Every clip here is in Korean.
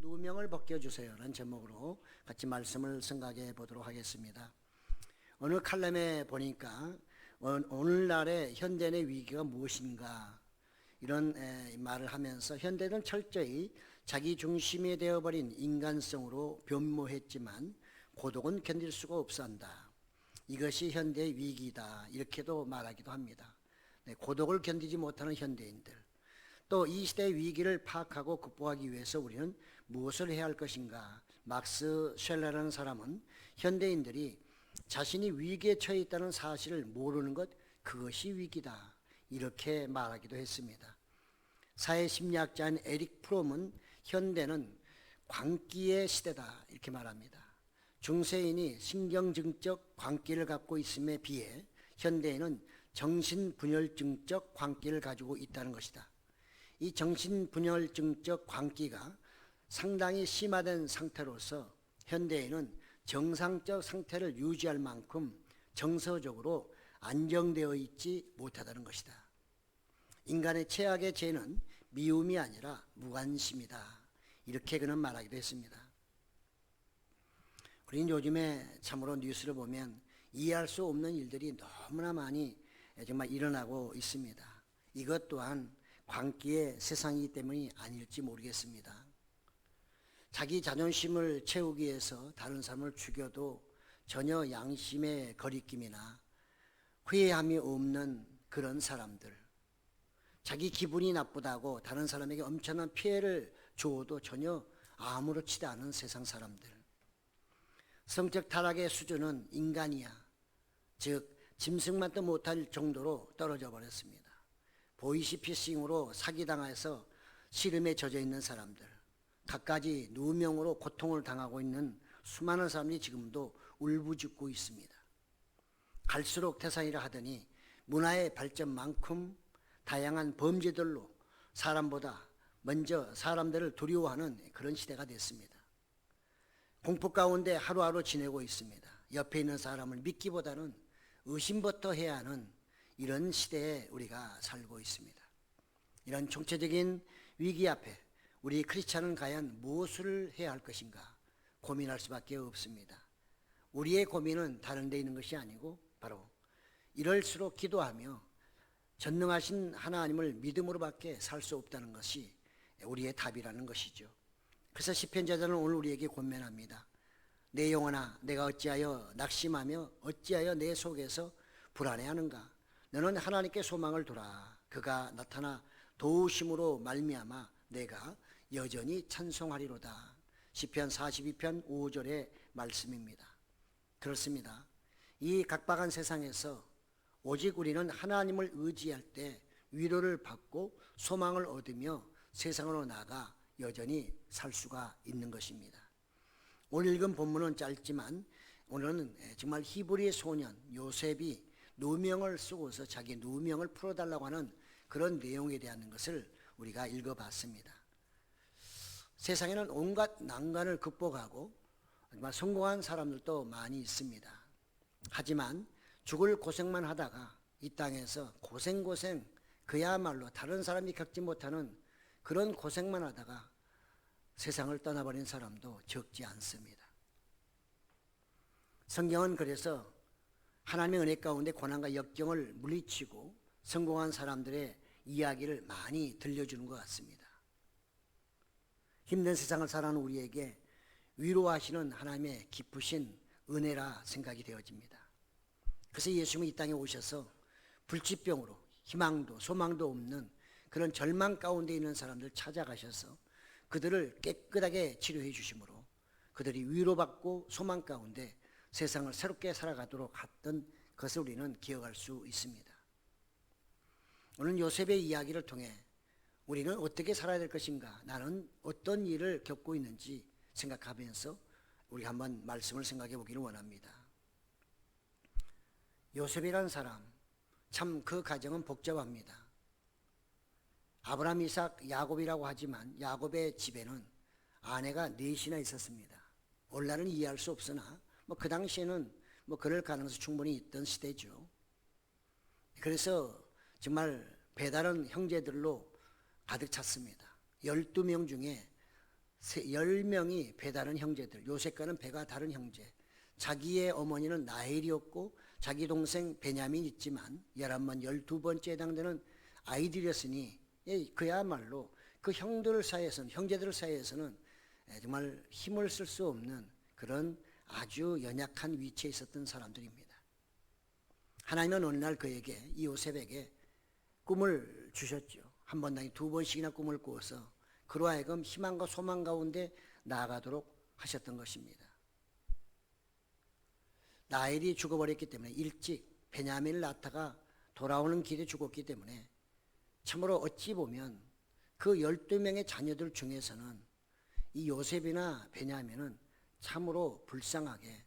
누명을 벗겨주세요 라는 제목으로 같이 말씀을 생각해 보도록 하겠습니다. 어느 칼럼에 보니까 오늘날의 현대인의 위기가 무엇인가 이런 말을 하면서 현대는 철저히 자기 중심이 되어버린 인간성으로 변모했지만 고독은 견딜 수가 없어 한다. 이것이 현대의 위기다 이렇게도 말하기도 합니다. 고독을 견디지 못하는 현대인들, 또 이 시대의 위기를 파악하고 극복하기 위해서 우리는 무엇을 해야 할 것인가. 막스 쉘러라는 사람은 현대인들이 자신이 위기에 처해 있다는 사실을 모르는 것, 그것이 위기다 이렇게 말하기도 했습니다. 사회심리학자인 에릭 프롬은 현대는 광기의 시대다 이렇게 말합니다. 중세인이 신경증적 광기를 갖고 있음에 비해 현대인은 정신분열증적 광기를 가지고 있다는 것이다. 이 정신분열증적 광기가 상당히 심화된 상태로서 현대인은 정상적 상태를 유지할 만큼 정서적으로 안정되어 있지 못하다는 것이다. 인간의 최악의 죄는 미움이 아니라 무관심이다 이렇게 그는 말하기도 했습니다. 우리는 요즘에 참으로 뉴스를 보면 이해할 수 없는 일들이 너무나 많이 정말 일어나고 있습니다. 이것 또한 광기의 세상이기 때문이 아닐지 모르겠습니다. 자기 자존심을 채우기 위해서 다른 사람을 죽여도 전혀 양심의 거리낌이나 후회함이 없는 그런 사람들, 자기 기분이 나쁘다고 다른 사람에게 엄청난 피해를 주어도 전혀 아무렇지도 않은 세상 사람들, 성적 타락의 수준은 인간이야, 즉 짐승만도 못할 정도로 떨어져 버렸습니다. 보이시피싱으로 사기당해서 시름에 젖어 있는 사람들, 갖가지 누명으로 고통을 당하고 있는 수많은 사람들이 지금도 울부짖고 있습니다. 갈수록 태산이라 하더니 문화의 발전만큼 다양한 범죄들로 사람보다 먼저 사람들을 두려워하는 그런 시대가 됐습니다. 공포 가운데 하루하루 지내고 있습니다. 옆에 있는 사람을 믿기보다는 의심부터 해야 하는 이런 시대에 우리가 살고 있습니다. 이런 총체적인 위기 앞에 우리 크리스찬은 과연 무엇을 해야 할 것인가 고민할 수밖에 없습니다. 우리의 고민은 다른 데 있는 것이 아니고 바로 이럴수록 기도하며 전능하신 하나님을 믿음으로밖에 살 수 없다는 것이 우리의 답이라는 것이죠. 그래서 시편 저자는 오늘 우리에게 권면합니다. 내 영혼아, 내가 어찌하여 낙심하며 어찌하여 내 속에서 불안해하는가. 너는 하나님께 소망을 두라. 그가 나타나 도우심으로 말미암아 내가 여전히 찬송하리로다. 시편 42편 5절의 말씀입니다. 그렇습니다. 이 각박한 세상에서 오직 우리는 하나님을 의지할 때 위로를 받고 소망을 얻으며 세상으로 나아가 여전히 살 수가 있는 것입니다. 오늘 읽은 본문은 짧지만 오늘은 정말 히브리 소년 요셉이 누명을 쓰고서 자기 누명을 풀어달라고 하는 그런 내용에 대한 것을 우리가 읽어봤습니다. 세상에는 온갖 난관을 극복하고 정말 성공한 사람들도 많이 있습니다. 하지만 죽을 고생만 하다가 이 땅에서 고생 그야말로 다른 사람이 겪지 못하는 그런 고생만 하다가 세상을 떠나버린 사람도 적지 않습니다. 성경은 그래서 하나님의 은혜 가운데 고난과 역경을 물리치고 성공한 사람들의 이야기를 많이 들려주는 것 같습니다. 힘든 세상을 살아가는 우리에게 위로하시는 하나님의 깊으신 은혜라 생각이 되어집니다. 그래서 예수님이 이 땅에 오셔서 불치병으로 희망도 소망도 없는 그런 절망 가운데 있는 사람들 찾아가셔서 그들을 깨끗하게 치료해 주심으로 그들이 위로받고 소망 가운데 세상을 새롭게 살아가도록 했던 것을 우리는 기억할 수 있습니다. 오늘 요셉의 이야기를 통해 우리는 어떻게 살아야 될 것인가, 나는 어떤 일을 겪고 있는지 생각하면서 우리 한번 말씀을 생각해 보기를 원합니다. 요셉이라는 사람, 참 그 가정은 복잡합니다. 아브라함, 이삭, 야곱이라고 하지만 야곱의 집에는 아내가 넷이나 있었습니다. 오늘날은 이해할 수 없으나 그 당시에는 그럴 가능성이 충분히 있던 시대죠. 그래서 정말 배다른 형제들로 가득 찼습니다. 12명 중에 10명이 배 다른 형제들, 요셉과는 배가 다른 형제. 자기의 어머니는 라헬이었고 자기 동생 베냐민 있지만 11번 12번째에 해당되는 아이들이었으니 그야말로 그 형제들 사이에서는 정말 힘을 쓸 수 없는 그런 아주 연약한 위치에 있었던 사람들입니다. 하나님은 어느 날 그에게, 이 요셉에게 꿈을 주셨죠. 한 번 아니 두 번씩이나 꿈을 꾸어서 그로 하여금 희망과 소망 가운데 나아가도록 하셨던 것입니다. 라헬이 죽어버렸기 때문에 일찍 베냐민을 낳다가 돌아오는 길에 죽었기 때문에 참으로 어찌 보면 그 12명의 자녀들 중에서는 이 요셉이나 베냐민은 참으로 불쌍하게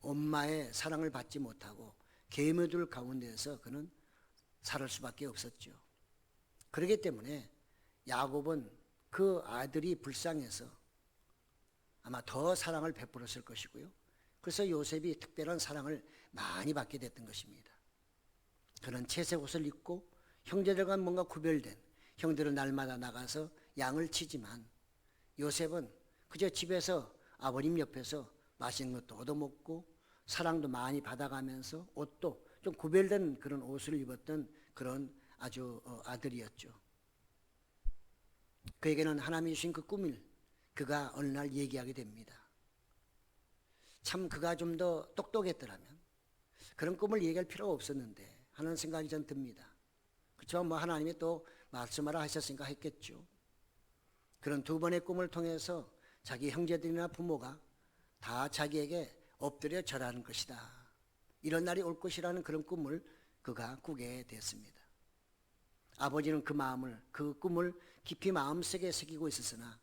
엄마의 사랑을 받지 못하고 계묘들 가운데에서 그는 살 수밖에 없었죠. 그렇기 때문에 야곱은 그 아들이 불쌍해서 아마 더 사랑을 베풀었을 것이고요. 그래서 요셉이 특별한 사랑을 많이 받게 됐던 것입니다. 그는 채색 옷을 입고 형제들과 뭔가 구별된, 형들은 날마다 나가서 양을 치지만 요셉은 그저 집에서 아버님 옆에서 맛있는 것도 얻어먹고 사랑도 많이 받아가면서 옷도 좀 구별된 그런 옷을 입었던 그런 아주 아들이었죠. 그에게는 하나님이 주신 그 꿈을 그가 어느 날 얘기하게 됩니다. 참 그가 좀 더 똑똑했더라면 그런 꿈을 얘기할 필요가 없었는데 하는 생각이 전 듭니다. 그렇지만 뭐 하나님이 또 말씀하라 하셨으니까 했겠죠. 그런 두 번의 꿈을 통해서 자기 형제들이나 부모가 다 자기에게 엎드려 절하는 것이다, 이런 날이 올 것이라는 그런 꿈을 그가 꾸게 됐습니다. 아버지는 그 꿈을 깊이 마음속에 새기고 있었으나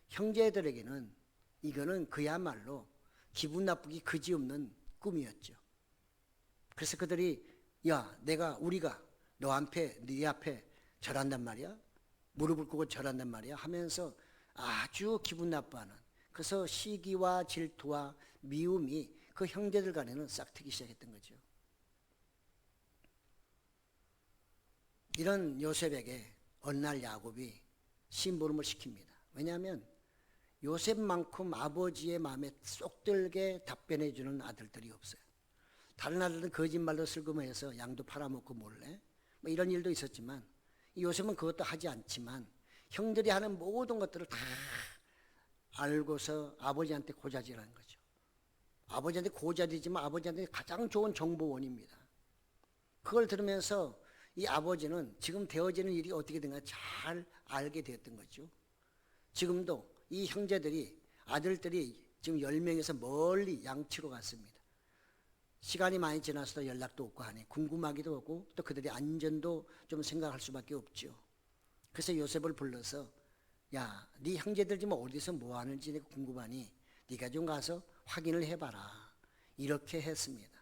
형제들에게는 이거는 그야말로 기분 나쁘기 그지없는 꿈이었죠. 그래서 그들이 우리가 네 앞에 절한단 말이야, 무릎을 꿇고 절한단 말이야 하면서 아주 기분 나빠하는, 그래서 시기와 질투와 미움이 그 형제들 간에는 싹트기 시작했던 거죠. 이런 요셉에게 어느 날 야곱이 심부름을 시킵니다. 왜냐하면 요셉만큼 아버지의 마음에 쏙 들게 답변해 주는 아들들이 없어요. 다른 아들들은 거짓말로 슬그머해서 양도 팔아먹고 몰래 뭐 이런 일도 있었지만 요셉은 그것도 하지 않지만 형들이 하는 모든 것들을 다 알고서 아버지한테 고자질하는 거죠. 아버지한테 고자질이지만 아버지한테 가장 좋은 정보원입니다. 그걸 들으면서 이 아버지는 지금 되어지는 일이 어떻게 된가 잘 알게 되었던 거죠. 지금도 이 아들들이 지금 10명에서 멀리 양치로 갔습니다. 시간이 많이 지나서도 연락도 없고 하니 궁금하기도 하고 또 그들의 안전도 좀 생각할 수밖에 없죠. 그래서 요셉을 불러서 네 형제들 지금 어디서 뭐 하는지 내가 궁금하니 네가 좀 가서 확인을 해봐라, 이렇게 했습니다.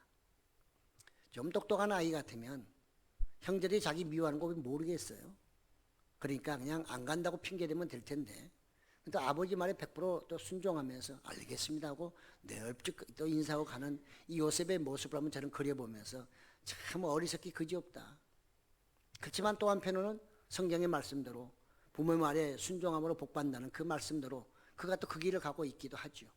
좀 똑똑한 아이 같으면 형제들이 자기 미워하는 거 모르겠어요. 그러니까 그냥 안 간다고 핑계대면 될 텐데, 또 아버지 말에 100%또 순종하면서 알겠습니다 하고 널찍 또 인사하고 가는 이 요셉의 모습을 한번 저는 그려보면서 참 어리석기 그지없다. 그렇지만 또 한편으로는 성경의 말씀대로 부모의 말에 순종함으로 복받는다는 그 말씀대로 그가 또 그 길을 가고 있기도 하죠.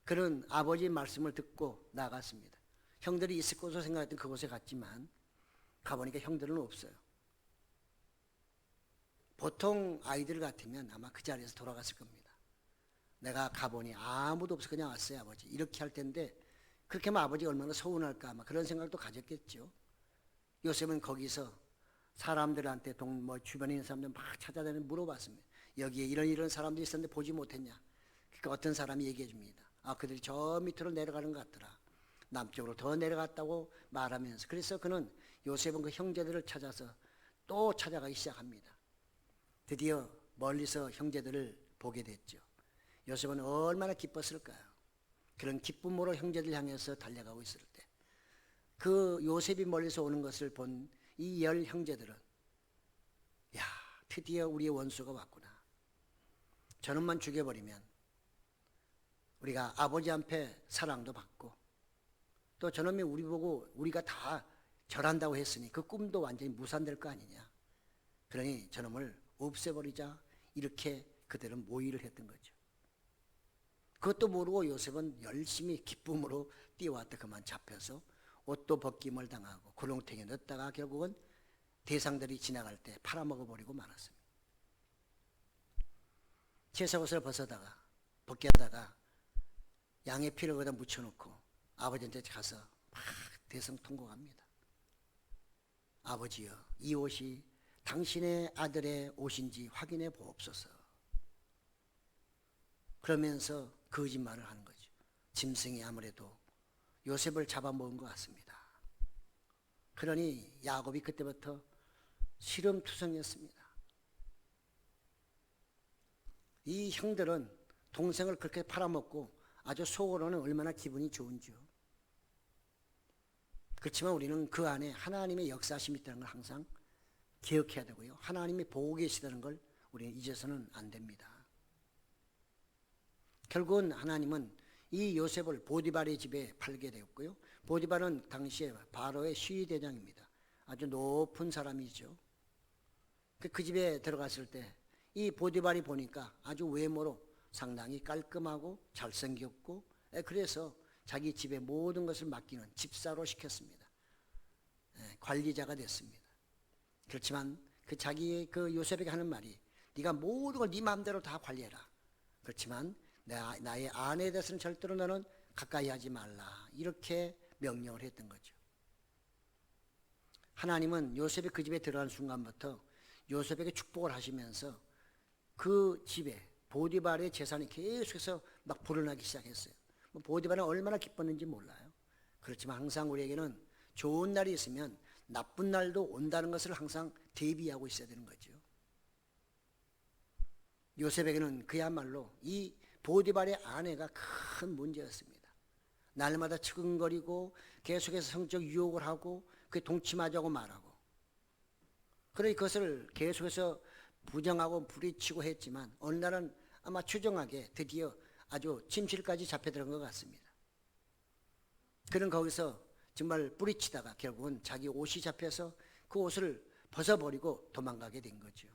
그는 아버지의 말씀을 듣고 나갔습니다. 형들이 있을 곳으로 생각했던 그곳에 갔지만 가보니까 형들은 없어요. 보통 아이들 같으면 아마 그 자리에서 돌아갔을 겁니다. 내가 가보니 아무도 없어 그냥 왔어요 아버지, 이렇게 할 텐데 그렇게 하면 아버지가 얼마나 서운할까 아마 그런 생각도 가졌겠죠. 요셉은 거기서 사람들한테 주변에 있는 사람들 막 찾아다니며 물어봤습니다. 여기에 이런 사람들이 있었는데 보지 못했냐. 그러니까 어떤 사람이 얘기해 줍니다. 그들이 저 밑으로 내려가는 것 같더라, 남쪽으로 더 내려갔다고 말하면서, 그래서 그는 요셉은 그 형제들을 찾아서 또 찾아가기 시작합니다. 드디어 멀리서 형제들을 보게 됐죠. 요셉은 얼마나 기뻤을까요? 그런 기쁨으로 형제들 향해서 달려가고 있을 때 그 요셉이 멀리서 오는 것을 본 이 10 형제들은 드디어 우리의 원수가 왔구나. 저놈만 죽여버리면 우리가 아버지 앞에 사랑도 받고 또 저놈이 우리 보고 우리가 다 절한다고 했으니 그 꿈도 완전히 무산될 거 아니냐. 그러니 저놈을 없애버리자, 이렇게 그들은 모의를 했던 거죠. 그것도 모르고 요셉은 열심히 기쁨으로 뛰어왔다 그만 잡혀서 옷도 벗김을 당하고 구렁텅이에 넣었다가 결국은 대상들이 지나갈 때 팔아먹어버리고 말았습니다. 채색옷을 벗겨다가 양의 피를 거기다 묻혀놓고 아버지한테 가서 막 대성통곡합니다. 아버지여, 이 옷이 당신의 아들의 옷인지 확인해 보옵소서. 그러면서 거짓말을 하는 거죠. 짐승이 아무래도 요셉을 잡아먹은 것 같습니다. 그러니 야곱이 그때부터 실험투성이었습니다. 이 형들은 동생을 그렇게 팔아먹고 아주 속으로는 얼마나 기분이 좋은지요. 그렇지만 우리는 그 안에 하나님의 역사심이 있다는 걸 항상 기억해야 되고요. 하나님이 보고 계시다는 걸 우리는 잊어서는 안 됩니다. 결국은 하나님은 이 요셉을 보디발의 집에 팔게 되었고요. 보디발은 당시에 바로의 시위대장입니다. 아주 높은 사람이죠. 그 집에 들어갔을 때 이 보디발이 보니까 아주 외모로 상당히 깔끔하고 잘생겼고, 그래서 자기 집의 모든 것을 맡기는 집사로 시켰습니다. 관리자가 됐습니다. 그렇지만 자기의 요셉에게 하는 말이, 네가 모든 걸 네 마음대로 다 관리해라. 그렇지만 나의 아내에 대해서는 절대로 너는 가까이 하지 말라. 이렇게 명령을 했던 거죠. 하나님은 요셉이 그 집에 들어간 순간부터 요셉에게 축복을 하시면서 그 집에 보디발의 재산이 계속해서 막 불어나기 시작했어요. 보디발은 얼마나 기뻤는지 몰라요. 그렇지만 항상 우리에게는 좋은 날이 있으면 나쁜 날도 온다는 것을 항상 대비하고 있어야 되는 거죠. 요셉에게는 그야말로 이 보디발의 아내가 큰 문제였습니다. 날마다 측은거리고 계속해서 성적 유혹을 하고 그에 동침하자고 말하고, 그러니 그것을 계속해서 부정하고 부리치고 했지만 어느 날은 아마 추정하게 드디어 아주 침실까지 잡혀 들어간 것 같습니다. 그는 거기서 정말 뿌리치다가 결국은 자기 옷이 잡혀서 그 옷을 벗어버리고 도망가게 된 거죠.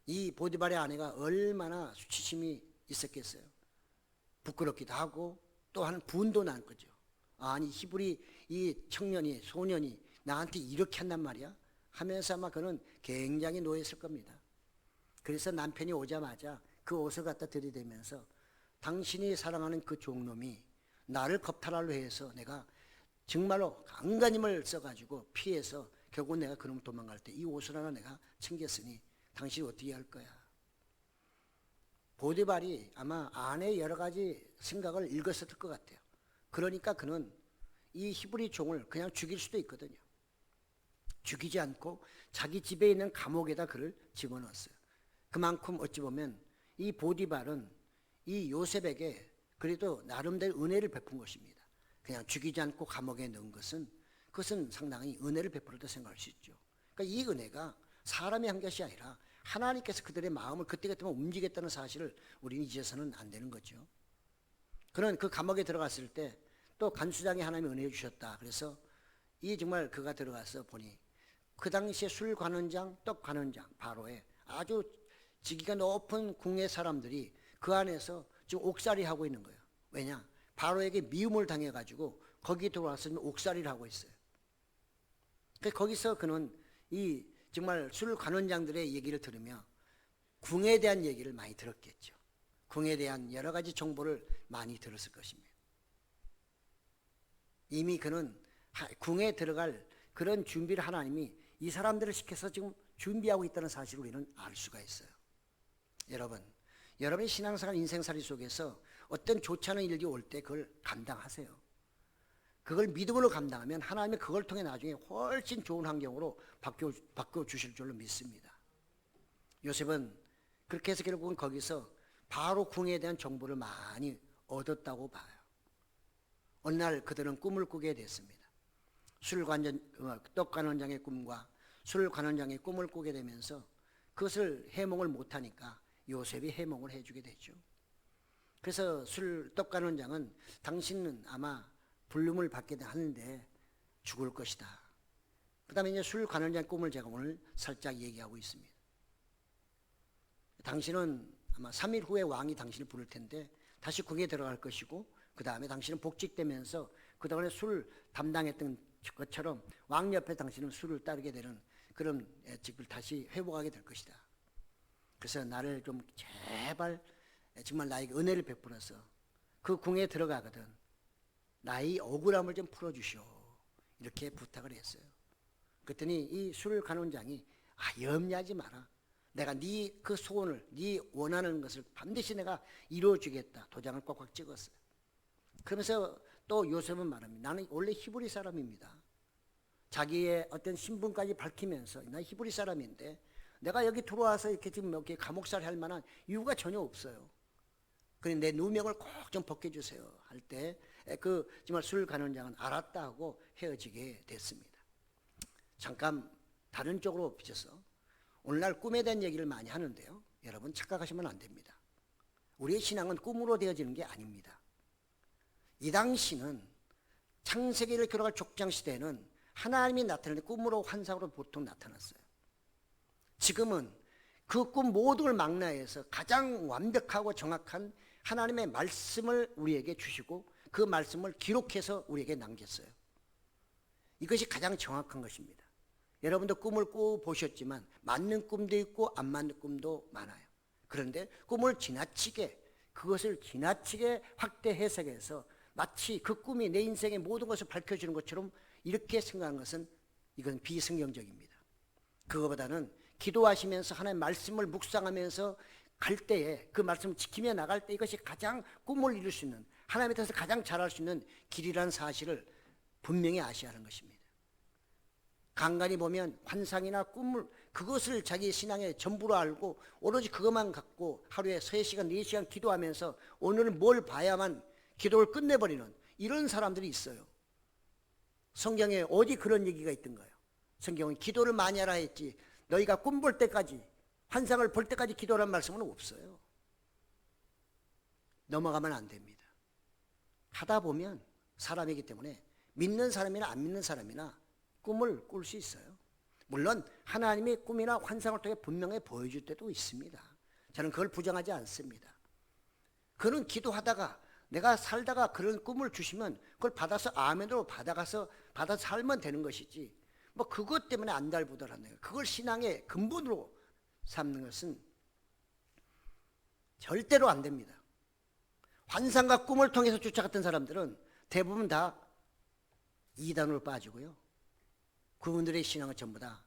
이 보디발의 아내가 얼마나 수치심이 있었겠어요. 부끄럽기도 하고 또한 분도 난 거죠. 아니 히브리 이 청년이 소년이 나한테 이렇게 한단 말이야 하면서 아마 그는 굉장히 노했을 겁니다. 그래서 남편이 오자마자 그 옷을 갖다 들이대면서 당신이 사랑하는 그 종놈이 나를 겁탈하려 해서 내가 정말로 안간힘을 써가지고 피해서 결국 내가 그놈 도망갈 때 이 옷을 하나 내가 챙겼으니 당신이 어떻게 할 거야. 보디발이 아마 아내의 여러 가지 생각을 읽었을 것 같아요. 그러니까 그는 이 히브리 종을 그냥 죽일 수도 있거든요. 죽이지 않고 자기 집에 있는 감옥에다 그를 집어넣었어요. 그만큼 어찌 보면 이 보디발은 이 요셉에게 그래도 나름대로 은혜를 베푼 것입니다. 그냥 죽이지 않고 감옥에 넣은 그것은 상당히 은혜를 베풀었다고 생각할 수 있죠. 그러니까 이 은혜가 사람이 한 것이 아니라 하나님께서 그들의 마음을 그때그때만 움직였다는 사실을 우리는 잊어서는 안 되는 거죠. 그는 그 감옥에 들어갔을 때 또 간수장이 하나님이 은혜 주셨다. 그래서 이 정말 그가 들어가서 보니 그 당시에 술 관원장, 떡 관원장 바로의 아주 직위가 높은 궁의 사람들이 그 안에서 지금 옥살이 하고 있는 거예요. 왜냐? 바로에게 미움을 당해가지고 거기 들어와서 옥살이를 하고 있어요. 거기서 그는 이 정말 술 관원장들의 얘기를 들으며 궁에 대한 얘기를 많이 들었겠죠. 궁에 대한 여러 가지 정보를 많이 들었을 것입니다. 이미 그는 궁에 들어갈 그런 준비를 하나님이 이 사람들을 시켜서 지금 준비하고 있다는 사실을 우리는 알 수가 있어요. 여러분의 신앙생활 인생살이 속에서 어떤 좋지 않은 일이 올 때 그걸 감당하세요. 그걸 믿음으로 감당하면 하나님이 그걸 통해 나중에 훨씬 좋은 환경으로 바꿔주실 줄로 믿습니다. 요셉은 그렇게 해서 결국은 거기서 바로 궁에 대한 정보를 많이 얻었다고 봐요. 어느 날 그들은 꿈을 꾸게 됐습니다. 떡관원장의 꿈과 술관원장의 꿈을 꾸게 되면서 그것을 해몽을 못하니까 요셉이 해몽을 해주게 되죠. 그래서 떡관원장은 당신은 아마 불름을 받게 하는데 죽을 것이다. 그 다음에 이제 술관원장의 꿈을 제가 오늘 살짝 얘기하고 있습니다. 당신은 아마 3일 후에 왕이 당신을 부를 텐데 다시 궁에 들어갈 것이고 그 다음에 당신은 복직되면서 그동안에 술 담당했던 것처럼 왕 옆에 당신은 술을 따르게 되는 그런 직을 다시 회복하게 될 것이다. 그래서 나를 좀 제발 정말 나에게 은혜를 베풀어서 그 궁에 들어가거든 나의 억울함을 좀 풀어주시오. 이렇게 부탁을 했어요. 그랬더니 이 술 간원장이 염려하지 마라. 내가 네 그 소원을 네 원하는 것을 반드시 내가 이루어주겠다. 도장을 꽉꽉 찍었어요. 그러면서 또 요셉은 말합니다. 나는 원래 히브리 사람입니다. 자기의 어떤 신분까지 밝히면서 나 히브리 사람인데 내가 여기 들어와서 이렇게 지금 이렇게 감옥살이 할 만한 이유가 전혀 없어요. 그래 내 누명을 꼭 좀 벗겨주세요 할 때 그 정말 술 간원장은 알았다 하고 헤어지게 됐습니다. 잠깐 다른 쪽으로 비춰서 오늘날 꿈에 대한 얘기를 많이 하는데요. 여러분 착각하시면 안 됩니다. 우리의 신앙은 꿈으로 되어지는 게 아닙니다. 이 당시는 창세기를 기록할 족장시대에는 하나님이 나타낼 때 꿈으로 환상으로 보통 나타났어요. 지금은 그 꿈 모든 걸 망라해서 가장 완벽하고 정확한 하나님의 말씀을 우리에게 주시고 그 말씀을 기록해서 우리에게 남겼어요. 이것이 가장 정확한 것입니다. 여러분도 꿈을 꾸 보셨지만 맞는 꿈도 있고 안 맞는 꿈도 많아요. 그런데 꿈을 그것을 지나치게 확대 해석해서 마치 그 꿈이 내 인생의 모든 것을 밝혀주는 것처럼 이렇게 생각하는 것은 이건 비성경적입니다. 그거보다는 기도하시면서 하나님의 말씀을 묵상하면서 갈 때에 그 말씀을 지키며 나갈 때 이것이 가장 꿈을 이룰 수 있는 하나님에 대해서 가장 잘할 수 있는 길이라는 사실을 분명히 아셔야 하는 것입니다. 간간히 보면 환상이나 꿈을 그것을 자기 신앙의 전부로 알고 오로지 그것만 갖고 하루에 3시간 4시간 기도하면서 오늘은 뭘 봐야만 기도를 끝내버리는 이런 사람들이 있어요. 성경에 어디 그런 얘기가 있던가요? 성경은 기도를 많이 하라 했지 너희가 꿈 볼 때까지 환상을 볼 때까지 기도라는 말씀은 없어요. 넘어가면 안 됩니다. 하다 보면 사람이기 때문에 믿는 사람이나 안 믿는 사람이나 꿈을 꿀 수 있어요. 물론 하나님이 꿈이나 환상을 통해 분명히 보여줄 때도 있습니다. 저는 그걸 부정하지 않습니다. 그는 기도하다가 내가 살다가 그런 꿈을 주시면 그걸 받아서 아멘으로 받아서 살면 되는 것이지 뭐 그것 때문에 안달부달하는 거예요. 그걸 신앙의 근본으로 삼는 것은 절대로 안 됩니다. 환상과 꿈을 통해서 쫓아갔던 사람들은 대부분 다 이단으로 빠지고요. 그분들의 신앙은 전부 다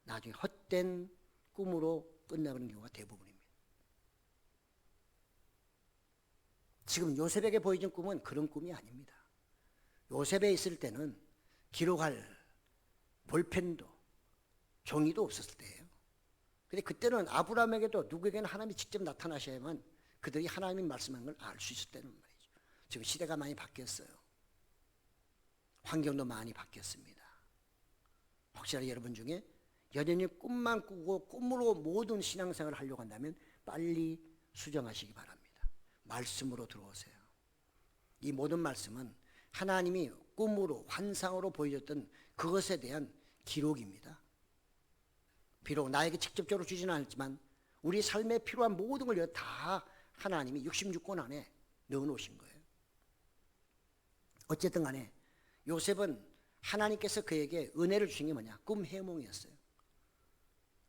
나중에 헛된 꿈으로 끝나버리는 경우가 대부분입니다. 지금 요셉에게 보여준 꿈은 그런 꿈이 아닙니다. 요셉에 있을 때는 기록할 볼펜도 종이도 없었을 때예요. 근데 그때는 아브라함에게도 누구에게는 하나님이 직접 나타나셔야만 그들이 하나님이 말씀한 걸 알 수 있었다는 말이죠. 지금 시대가 많이 바뀌었어요. 환경도 많이 바뀌었습니다. 혹시나 여러분 중에 여전히 꿈만 꾸고 꿈으로 모든 신앙생활을 하려고 한다면 빨리 수정하시기 바랍니다. 말씀으로 들어오세요. 이 모든 말씀은 하나님이 꿈으로 환상으로 보여줬던 그것에 대한 기록입니다. 비록 나에게 직접적으로 주지는 않았지만 우리 삶에 필요한 모든 걸 다 하나님이 66권 안에 넣어놓으신 거예요. 어쨌든 간에 요셉은 하나님께서 그에게 은혜를 주신 게 뭐냐? 꿈 해몽이었어요.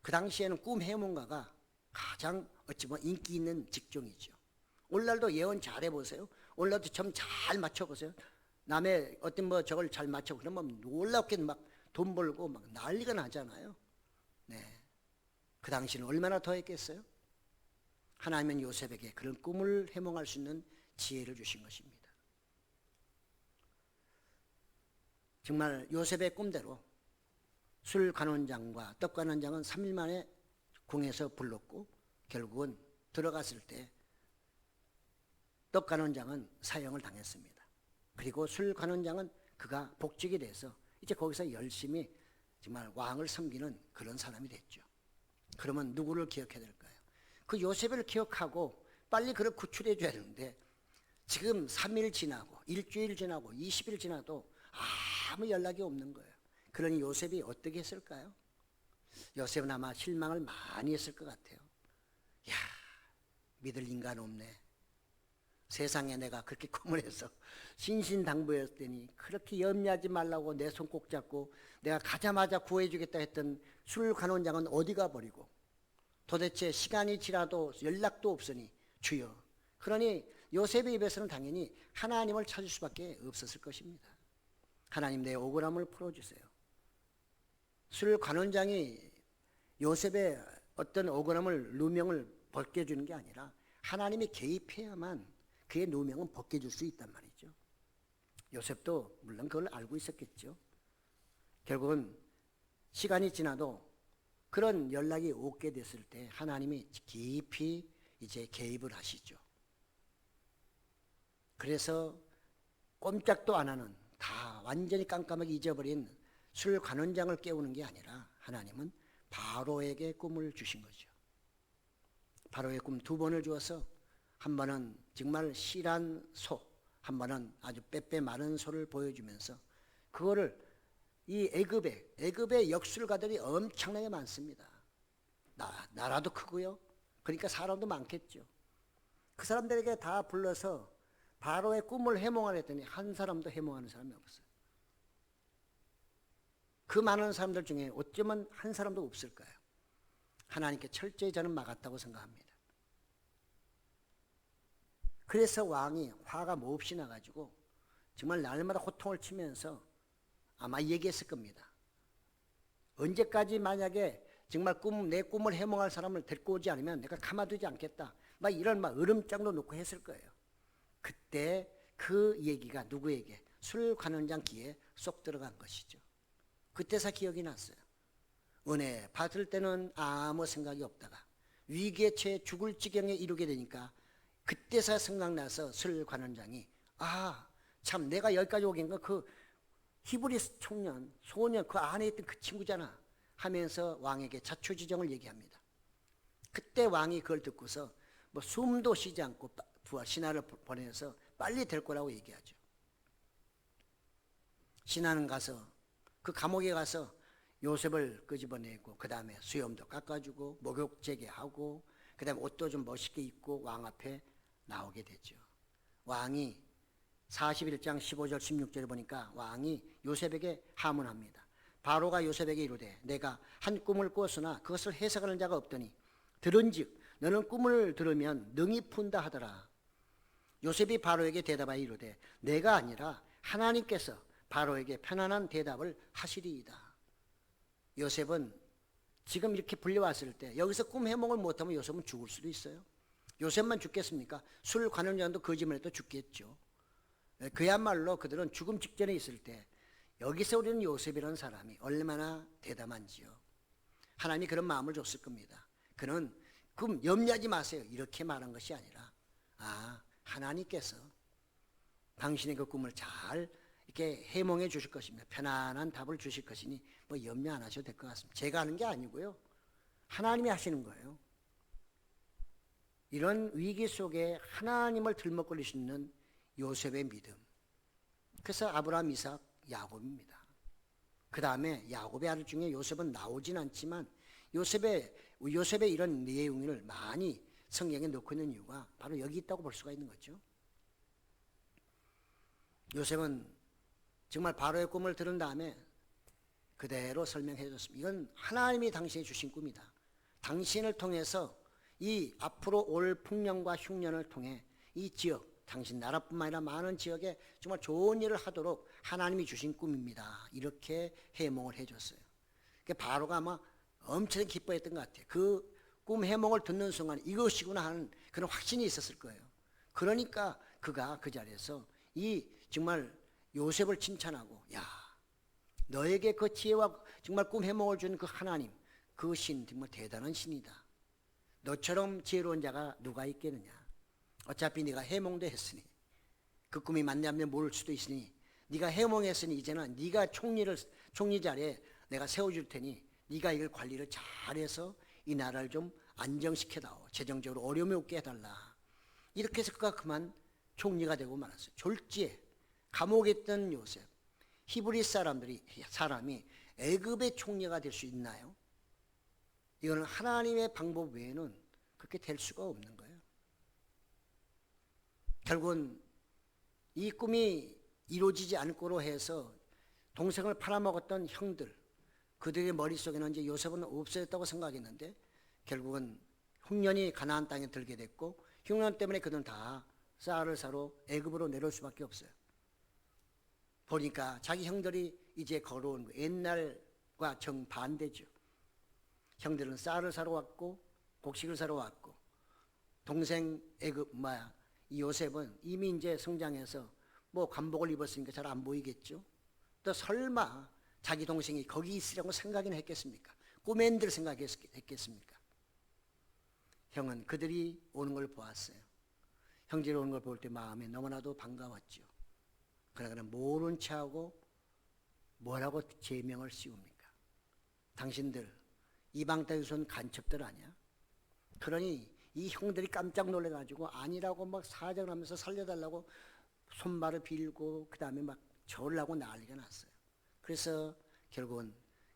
그 당시에는 꿈 해몽가가 가장 어찌 보면 인기 있는 직종이죠. 오늘날도 예언 잘해보세요. 오늘날도 점 잘 맞춰보세요. 남의 어떤 뭐 저걸 잘 맞춰 그러면 놀랍게 막 돈 벌고 막 난리가 나잖아요. 네, 그 당시는 얼마나 더 했겠어요? 하나님은 요셉에게 그런 꿈을 해몽할 수 있는 지혜를 주신 것입니다. 정말 요셉의 꿈대로 술 간원장과 떡 간원장은 3일 만에 궁에서 불렀고 결국은 들어갔을 때 떡 간원장은 사형을 당했습니다. 그리고 술 간원장은 그가 복직이 돼서 이제 거기서 열심히 정말 왕을 섬기는 그런 사람이 됐죠. 그러면 누구를 기억해야 될까요? 그 요셉을 기억하고 빨리 그를 구출해 줘야 되는데 지금 3일 지나고 일주일 지나고 20일 지나도 아무 연락이 없는 거예요. 그러니 요셉이 어떻게 했을까요? 요셉은 아마 실망을 많이 했을 것 같아요. 야, 믿을 인간 없네. 세상에 내가 그렇게 꿈을 해서 신신당부했더니 그렇게 염려하지 말라고 내 손 꼭 잡고 내가 가자마자 구해주겠다 했던 술관원장은 어디 가버리고 도대체 시간이 지나도 연락도 없으니 주여. 그러니 요셉의 입에서는 당연히 하나님을 찾을 수밖에 없었을 것입니다. 하나님, 내 억울함을 풀어주세요. 술관원장이 요셉의 어떤 억울함을 누명을 벗겨주는 게 아니라 하나님이 개입해야만 그의 누명은 벗겨줄 수 있단 말이죠. 요셉도 물론 그걸 알고 있었겠죠. 결국은 시간이 지나도 그런 연락이 오게 됐을 때 하나님이 깊이 이제 개입을 하시죠. 그래서 꼼짝도 안 하는, 다 완전히 깜깜하게 잊어버린 술관원장을 깨우는 게 아니라 하나님은 바로에게 꿈을 주신 거죠. 바로의 꿈 두 번을 주어서 한 번은 정말 실한 소, 한 번은 아주 빼빼 마른 소를 보여주면서 그거를 이 애굽의 역술가들이 엄청나게 많습니다. 나라도 크고요. 그러니까 사람도 많겠죠. 그 사람들에게 다 불러서 바로의 꿈을 해몽하려 했더니 한 사람도 해몽하는 사람이 없어요. 그 많은 사람들 중에 어쩌면 한 사람도 없을까요? 하나님께 철저히 저는 막았다고 생각합니다. 그래서 왕이 화가 몹시 나가지고 정말 날마다 호통을 치면서 아마 얘기했을 겁니다. 언제까지 만약에 정말 내 꿈을 해몽할 사람을 데리고 오지 않으면 내가 가만두지 않겠다. 막 이런 으름장도 놓고 했을 거예요. 그때 그 얘기가 누구에게? 술관원장 귀에 쏙 들어간 것이죠. 그때서 기억이 났어요. 은혜 받을 때는 아무 생각이 없다가 위기에 처해 죽을 지경에 이르게 되니까 그때서 생각나서 술관원장이 참 내가 여기까지 오긴 그 히브리 청년, 소년 그 안에 있던 그 친구잖아 하면서 왕에게 자초지종을 얘기합니다. 그때 왕이 그걸 듣고서 숨도 쉬지 않고 신하를 보내서 빨리 될 거라고 얘기하죠. 신하는 가서 그 감옥에 가서 요셉을 끄집어내고 그 다음에 수염도 깎아주고 목욕 재개하고 그 다음에 옷도 좀 멋있게 입고 왕 앞에 나오게 되죠. 왕이 41장 15절 16절에 보니까 왕이 요셉에게 하문합니다. 바로가 요셉에게 이르되 내가 한 꿈을 꾸었으나 그것을 해석하는 자가 없더니 들은즉 너는 꿈을 들으면 능히 푼다 하더라. 요셉이 바로에게 대답하여 이르되 내가 아니라 하나님께서 바로에게 편안한 대답을 하시리이다. 요셉은 지금 이렇게 불려왔을 때 여기서 꿈 해몽을 못하면 요셉은 죽을 수도 있어요. 요셉만 죽겠습니까? 술관원장도 거짓말해도 죽겠죠. 그야말로 그들은 죽음 직전에 있을 때 여기서 우리는 요셉이라는 사람이 얼마나 대담한지요. 하나님이 그런 마음을 줬을 겁니다. 그는 꿈 염려하지 마세요 이렇게 말한 것이 아니라 하나님께서 당신의 그 꿈을 잘 이렇게 해몽해 주실 것입니다. 편안한 답을 주실 것이니 염려 안 하셔도 될 것 같습니다. 제가 하는 게 아니고요. 하나님이 하시는 거예요. 이런 위기 속에 하나님을 들먹거릴 수 있는 요셉의 믿음. 그래서 아브라함, 이삭, 야곱입니다. 그 다음에 야곱의 아들 중에 요셉은 나오진 않지만 요셉의 이런 내용을 많이 성경에 넣고 있는 이유가 바로 여기 있다고 볼 수가 있는 거죠. 요셉은 정말 바로의 꿈을 들은 다음에 그대로 설명해 줬습니다. 이건 하나님이 당신이 주신 꿈이다. 당신을 통해서 이 앞으로 올 풍년과 흉년을 통해 이 지역, 당신 나라뿐만 아니라 많은 지역에 정말 좋은 일을 하도록 하나님이 주신 꿈입니다. 이렇게 해몽을 해줬어요. 바로가 아마 엄청 기뻐했던 것 같아요. 그 꿈 해몽을 듣는 순간 이것이구나 하는 그런 확신이 있었을 거예요. 그러니까 그가 그 자리에서 이 정말 요셉을 칭찬하고 너에게 그 지혜와 정말 꿈 해몽을 준 그 하나님, 그 신 정말 대단한 신이다. 너처럼 지혜로운 자가 누가 있겠느냐. 어차피 네가 해몽도 했으니 그 꿈이 맞냐 안 모를 수도 있으니 네가 해몽했으니 이제는 네가 총리 자리에 내가 세워줄 테니 네가 이걸 관리를 잘해서 이 나라를 좀 안정시켜다오. 재정적으로 어려움이 없게 해달라. 이렇게 해서 그가 그만 총리가 되고 말았어요. 졸지에 감옥에 있던 요셉, 히브리 사람이 애굽의 총리가 될 수 있나요? 이거는 하나님의 방법 외에는 그렇게 될 수가 없는 거예요. 결국은 이 꿈이 이루어지지 않고로 해서 동생을 팔아먹었던 형들, 그들의 머릿속에는 이제 요셉은 없어졌다고 생각했는데 결국은 흉년이 가나안 땅에 들게 됐고 흉년 때문에 그들은 다 쌀을 사러 애굽으로 내려올 수밖에 없어요. 보니까 자기 형들이 이제 걸어온 거 옛날과 정반대죠. 형들은 쌀을 사러 왔고 곡식을 사러 왔고 동생 이 요셉은 이미 이제 성장해서 뭐 관복을 입었으니까 잘 안 보이겠죠. 또 설마 자기 동생이 거기 있으라고 생각이나 했겠습니까? 꿈엔들 생각했겠습니까? 형은 그들이 오는 걸 보았어요. 형제들이 오는 걸 볼 때 마음에 너무나도 반가웠죠. 그러나 모른 체하고 뭐라고 제명을 씌웁니까? 당신들 이방 땅에서 온 간첩들 아니야? 그러니 이 형들이 깜짝 놀래가지고 아니라고 막 사정을 하면서 살려달라고 손발을 빌고 그 다음에 막 절을 하고 난리가 났어요. 그래서 결국은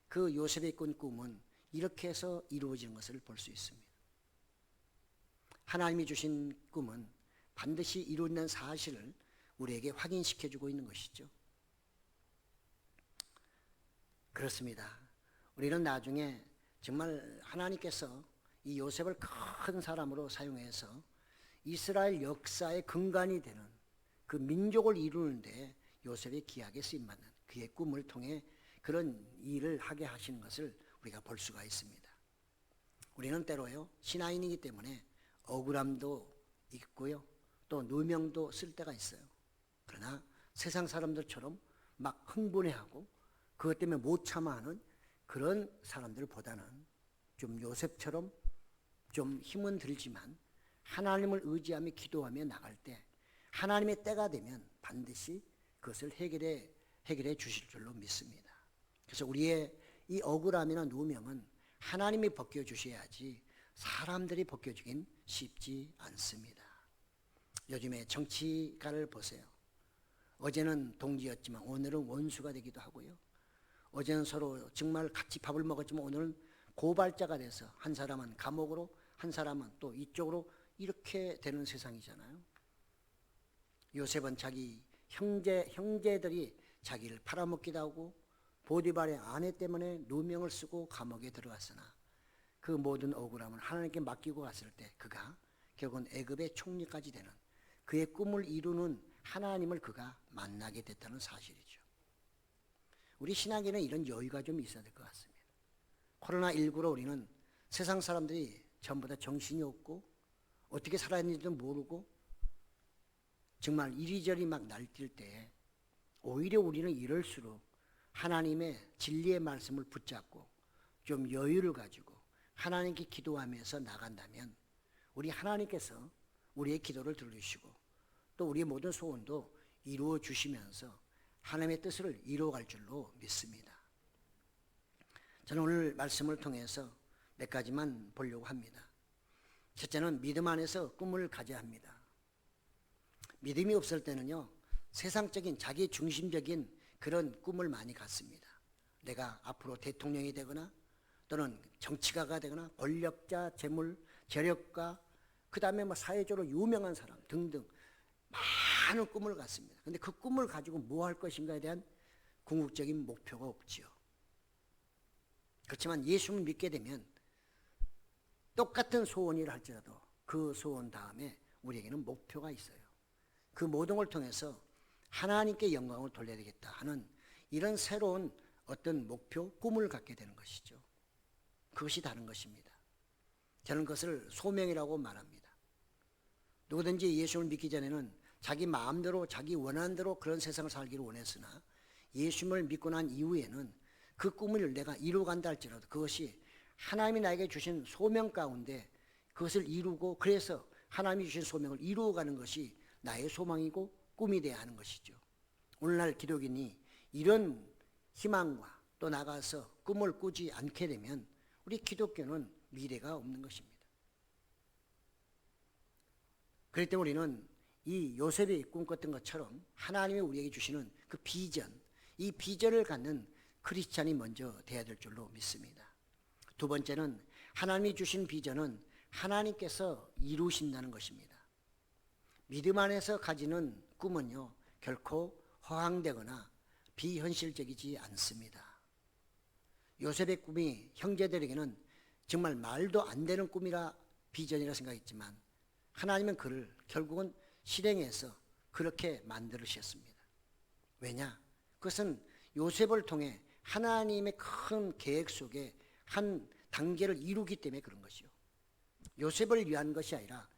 그 요셉의 꾼 꿈은 이렇게 해서 이루어지는 것을 볼 수 있습니다. 하나님이 주신 꿈은 반드시 이루어진다는 사실을 우리에게 확인시켜주고 있는 것이죠. 그렇습니다. 우리는 나중에 정말 하나님께서 이 요셉을 큰 사람으로 사용해서 이스라엘 역사의 근간이 되는 그 민족을 이루는데 요셉이 귀하게 쓰임받는 그의 꿈을 통해 그런 일을 하게 하시는 것을 우리가 볼 수가 있습니다. 우리는 때로요 신앙인이기 때문에 억울함도 있고요 또 누명도 쓸 때가 있어요. 그러나 세상 사람들처럼 막 흥분해하고 그것 때문에 못 참아하는 그런 사람들보다는 좀 요셉처럼 좀 힘은 들지만 하나님을 의지하며 기도하며 나갈 때 하나님의 때가 되면 반드시 그것을 해결해 주실 줄로 믿습니다. 그래서 우리의 이 억울함이나 누명은 하나님이 벗겨주셔야지 사람들이 벗겨주긴 쉽지 않습니다. 요즘에 정치가를 보세요. 어제는 동지였지만 오늘은 원수가 되기도 하고요. 어제는 서로 정말 같이 밥을 먹었지만 오늘은 고발자가 돼서 한 사람은 감옥으로 한 사람은 또 이쪽으로 이렇게 되는 세상이잖아요. 요셉은 자기 형제들이 자기를 팔아먹기도 하고 보디발의 아내 때문에 누명을 쓰고 감옥에 들어갔으나 그 모든 억울함을 하나님께 맡기고 갔을 때 그가 결국은 애굽의 총리까지 되는 그의 꿈을 이루는 하나님을 그가 만나게 됐다는 사실이죠. 우리 신앙에는 이런 여유가 좀 있어야 될 것 같습니다. 코로나19로 우리는 세상 사람들이 전부 다 정신이 없고 어떻게 살아야 하는지도 모르고 정말 이리저리 막 날뛸 때 오히려 우리는 이럴수록 하나님의 진리의 말씀을 붙잡고 좀 여유를 가지고 하나님께 기도하면서 나간다면 우리 하나님께서 우리의 기도를 들으시고 또 우리의 모든 소원도 이루어 주시면서 하나님의 뜻을 이루어갈 줄로 믿습니다. 저는 오늘 말씀을 통해서 몇 가지만 보려고 합니다. 첫째는 믿음 안에서 꿈을 가져야 합니다. 믿음이 없을 때는요 세상적인 자기 중심적인 그런 꿈을 많이 갖습니다. 내가 앞으로 대통령이 되거나 또는 정치가가 되거나 권력자, 재물, 재력가 그 다음에 뭐 사회적으로 유명한 사람 등등 많은 꿈을 갖습니다. 그런데 그 꿈을 가지고 뭐 할 것인가에 대한 궁극적인 목표가 없지요. 그렇지만 예수를 믿게 되면 똑같은 소원이라 할지라도 그 소원 다음에 우리에게는 목표가 있어요. 그 모든 걸 통해서 하나님께 영광을 돌려야 되겠다 하는 이런 새로운 어떤 목표, 꿈을 갖게 되는 것이죠. 그것이 다른 것입니다. 저는 그것을 소명이라고 말합니다. 누구든지 예수를 믿기 전에는 자기 마음대로 자기 원하는 대로 그런 세상을 살기를 원했으나 예수를 믿고 난 이후에는 그 꿈을 내가 이루어간다 할지라도 그것이 하나님이 나에게 주신 소명 가운데 그것을 이루고 그래서 하나님이 주신 소명을 이루어가는 것이 나의 소망이고 꿈이 되어야 하는 것이죠. 오늘날 기독인이 이런 희망과 또 나가서 꿈을 꾸지 않게 되면 우리 기독교는 미래가 없는 것입니다. 그럴 때 우리는 이 요셉이 꿈꿨던 것처럼 하나님이 우리에게 주시는 그 비전, 이 비전을 갖는 크리스찬이 먼저 되어야 될 줄로 믿습니다. 두 번째는 하나님이 주신 비전은 하나님께서 이루신다는 것입니다. 믿음 안에서 가지는 꿈은요, 결코 허황되거나 비현실적이지 않습니다. 요셉의 꿈이 형제들에게는 정말 말도 안 되는 꿈이라 비전이라 생각했지만 하나님은 그를 결국은 실행해서 그렇게 만들으셨습니다. 왜냐? 그것은 요셉을 통해 하나님의 큰 계획 속에 한 단계를 이루기 때문에 그런 것이요. 요셉을 위한 것이 아니라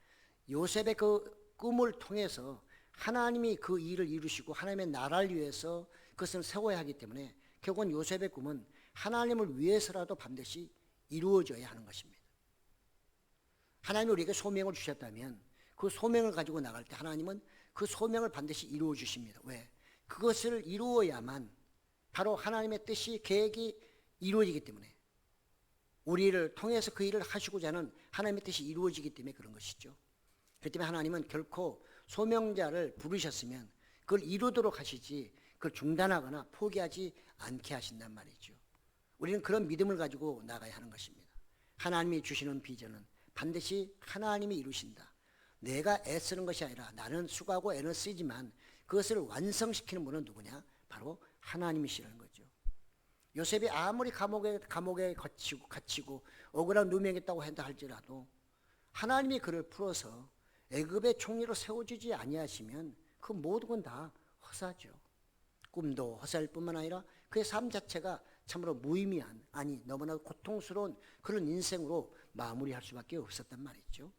요셉의 그 꿈을 통해서 하나님이 그 일을 이루시고 하나님의 나라를 위해서 그것을 세워야 하기 때문에 결국은 요셉의 꿈은 하나님을 위해서라도 반드시 이루어져야 하는 것입니다. 하나님이 우리에게 소명을 주셨다면 그 소명을 가지고 나갈 때 하나님은 그 소명을 반드시 이루어 주십니다. 왜? 그것을 이루어야만 바로 하나님의 뜻이 계획이 이루어지기 때문에 우리를 통해서 그 일을 하시고자 하는 하나님의 뜻이 이루어지기 때문에 그런 것이죠. 그렇기 때문에 하나님은 결코 소명자를 부르셨으면 그걸 이루도록 하시지 그걸 중단하거나 포기하지 않게 하신단 말이죠. 우리는 그런 믿음을 가지고 나가야 하는 것입니다. 하나님이 주시는 비전은 반드시 하나님이 이루신다. 내가 애쓰는 것이 아니라 나는 수고하고 애를 쓰지만 그것을 완성시키는 분은 누구냐? 바로 하나님이시라는 거죠. 요셉이 아무리 감옥에 갇히고 억울한 누명했다고 한다 할지라도 하나님이 그를 풀어서 애굽의 총리로 세워주지 아니하시면 그 모든 건 다 허사죠. 꿈도 허사일 뿐만 아니라 그의 삶 자체가 참으로 무의미한, 아니 너무나 고통스러운 그런 인생으로 마무리할 수밖에 없었단 말이죠.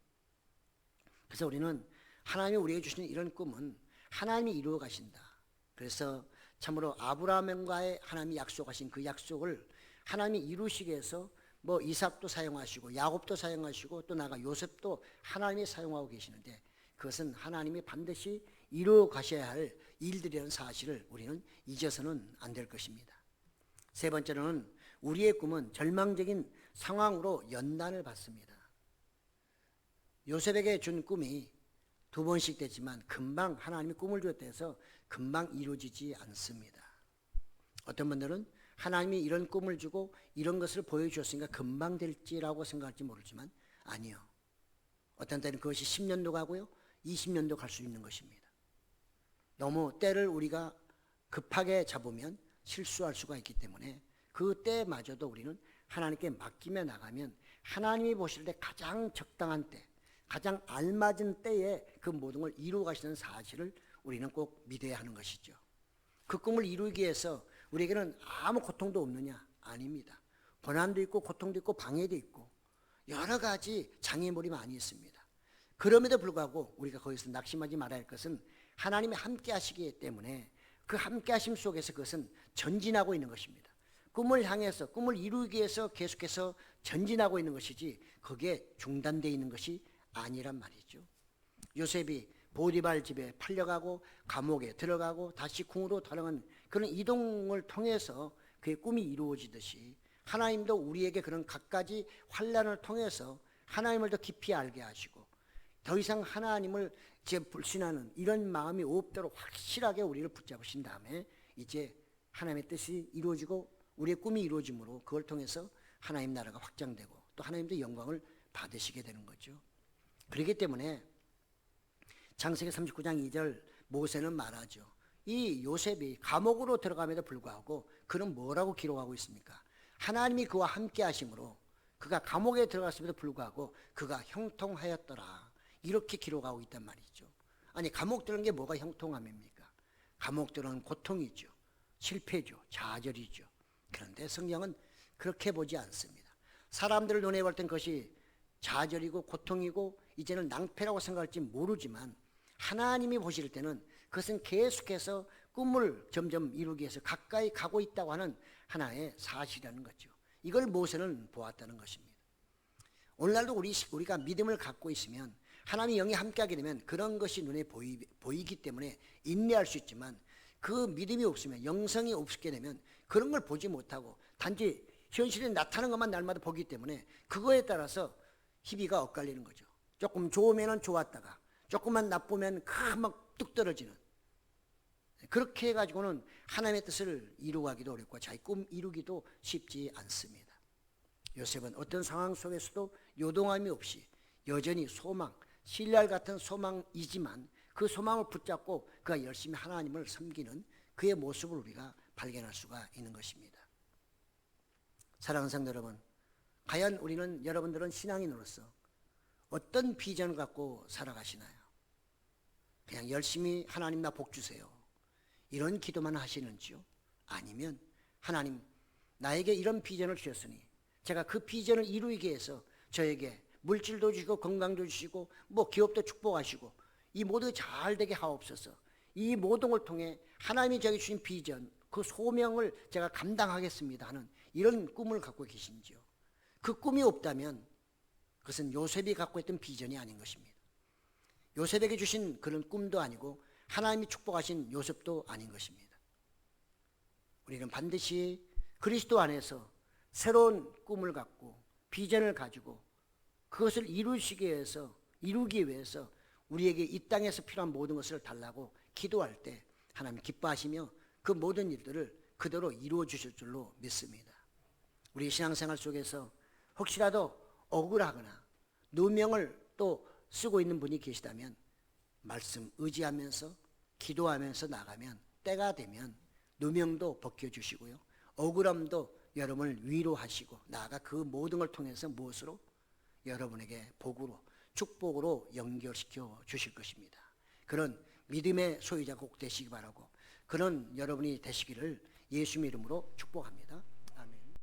그래서 우리는 하나님이 우리에게 주시는 이런 꿈은 하나님이 이루어 가신다. 그래서 참으로 아브라함과의 하나님이 약속하신 그 약속을 하나님이 이루시기 위해서 뭐 이삭도 사용하시고 야곱도 사용하시고 또 나아가 요셉도 하나님이 사용하고 계시는데 그것은 하나님이 반드시 이루어 가셔야 할 일들이라는 사실을 우리는 잊어서는 안 될 것입니다. 세 번째로는 우리의 꿈은 절망적인 상황으로 연단을 받습니다. 요셉에게 준 꿈이 두 번씩 됐지만 금방 하나님이 꿈을 주었다 해서 금방 이루어지지 않습니다. 어떤 분들은 하나님이 이런 꿈을 주고 이런 것을 보여주었으니까 금방 될지라고 생각할지 모르지만 아니요. 어떤 때는 그것이 10년도 가고요. 20년도 갈 수 있는 것입니다. 너무 때를 우리가 급하게 잡으면 실수할 수가 있기 때문에 그 때마저도 우리는 하나님께 맡기며 나가면 하나님이 보실 때 가장 적당한 때, 가장 알맞은 때에 그 모든 걸 이루어 가시는 사실을 우리는 꼭 믿어야 하는 것이죠. 그 꿈을 이루기 위해서 우리에게는 아무 고통도 없느냐? 아닙니다. 고난도 있고 고통도 있고 방해도 있고 여러 가지 장애물이 많이 있습니다. 그럼에도 불구하고 우리가 거기서 낙심하지 말아야 할 것은 하나님이 함께 하시기 때문에 그 함께 하심 속에서 그것은 전진하고 있는 것입니다. 꿈을 향해서 꿈을 이루기 위해서 계속해서 전진하고 있는 것이지 거기에 중단되어 있는 것이 아니란 말이죠. 요셉이 보디발 집에 팔려가고 감옥에 들어가고 다시 궁으로 돌아가는 그런 이동을 통해서 그의 꿈이 이루어지듯이 하나님도 우리에게 그런 갖가지 환난을 통해서 하나님을 더 깊이 알게 하시고 더 이상 하나님을 이제 불신하는 이런 마음이 없도록 확실하게 우리를 붙잡으신 다음에 이제 하나님의 뜻이 이루어지고 우리의 꿈이 이루어짐으로 그걸 통해서 하나님 나라가 확장되고 또 하나님도 영광을 받으시게 되는 거죠. 그렇기 때문에 창세기 39장 2절 모세는 말하죠. 이 요셉이 감옥으로 들어감에도 불구하고 그는 뭐라고 기록하고 있습니까? 하나님이 그와 함께 하심으로 그가 감옥에 들어갔음에도 불구하고 그가 형통하였더라. 이렇게 기록하고 있단 말이죠. 아니 감옥 들어간 게 뭐가 형통함입니까? 감옥 들어간 고통이죠. 실패죠. 좌절이죠. 그런데 성경은 그렇게 보지 않습니다. 사람들 눈에 볼 땐 그것이 좌절이고 고통이고 이제는 낭패라고 생각할지 모르지만 하나님이 보실 때는 그것은 계속해서 꿈을 점점 이루기 위해서 가까이 가고 있다고 하는 하나의 사실이라는 거죠. 이걸 모세는 보았다는 것입니다. 오늘날도 우리가 믿음을 갖고 있으면 하나님이 영이 함께하게 되면 그런 것이 눈에 보이기 때문에 인내할 수 있지만 그 믿음이 없으면 영성이 없게 되면 그런 걸 보지 못하고 단지 현실에 나타나는 것만 날마다 보기 때문에 그거에 따라서 희비가 엇갈리는 거죠. 조금 좋으면 좋았다가 조금만 나쁘면 막 뚝 떨어지는 그렇게 해가지고는 하나님의 뜻을 이루어가기도 어렵고 자기 꿈 이루기도 쉽지 않습니다. 요셉은 어떤 상황 속에서도 요동함이 없이 여전히 소망, 신랄 같은 소망이지만 그 소망을 붙잡고 그가 열심히 하나님을 섬기는 그의 모습을 우리가 발견할 수가 있는 것입니다. 사랑하는 성도 여러분, 과연 우리는 여러분들은 신앙인으로서 어떤 비전을 갖고 살아가시나요? 그냥 열심히 하나님 나 복 주세요, 이런 기도만 하시는지요? 아니면 하나님 나에게 이런 비전을 주셨으니 제가 그 비전을 이루기 위해서 저에게 물질도 주시고 건강도 주시고 뭐 기업도 축복하시고 이 모두 잘 되게 하옵소서. 이 모든 걸 통해 하나님이 저에게 주신 비전, 그 소명을 제가 감당하겠습니다 하는 이런 꿈을 갖고 계신지요? 그 꿈이 없다면 그것은 요셉이 갖고 있던 비전이 아닌 것입니다. 요셉에게 주신 그런 꿈도 아니고 하나님이 축복하신 요셉도 아닌 것입니다. 우리는 반드시 그리스도 안에서 새로운 꿈을 갖고 비전을 가지고 그것을 이루기 위해서 우리에게 이 땅에서 필요한 모든 것을 달라고 기도할 때 하나님 기뻐하시며 그 모든 일들을 그대로 이루어 주실 줄로 믿습니다. 우리 신앙생활 속에서 혹시라도 억울하거나 누명을 또 쓰고 있는 분이 계시다면 말씀 의지하면서 기도하면서 나가면 때가 되면 누명도 벗겨주시고요, 억울함도 여러분을 위로하시고 나아가 그 모든 걸 통해서 무엇으로? 여러분에게 복으로, 축복으로 연결시켜 주실 것입니다. 그런 믿음의 소유자가 꼭 되시기 바라고, 그런 여러분이 되시기를 예수님 이름으로 축복합니다.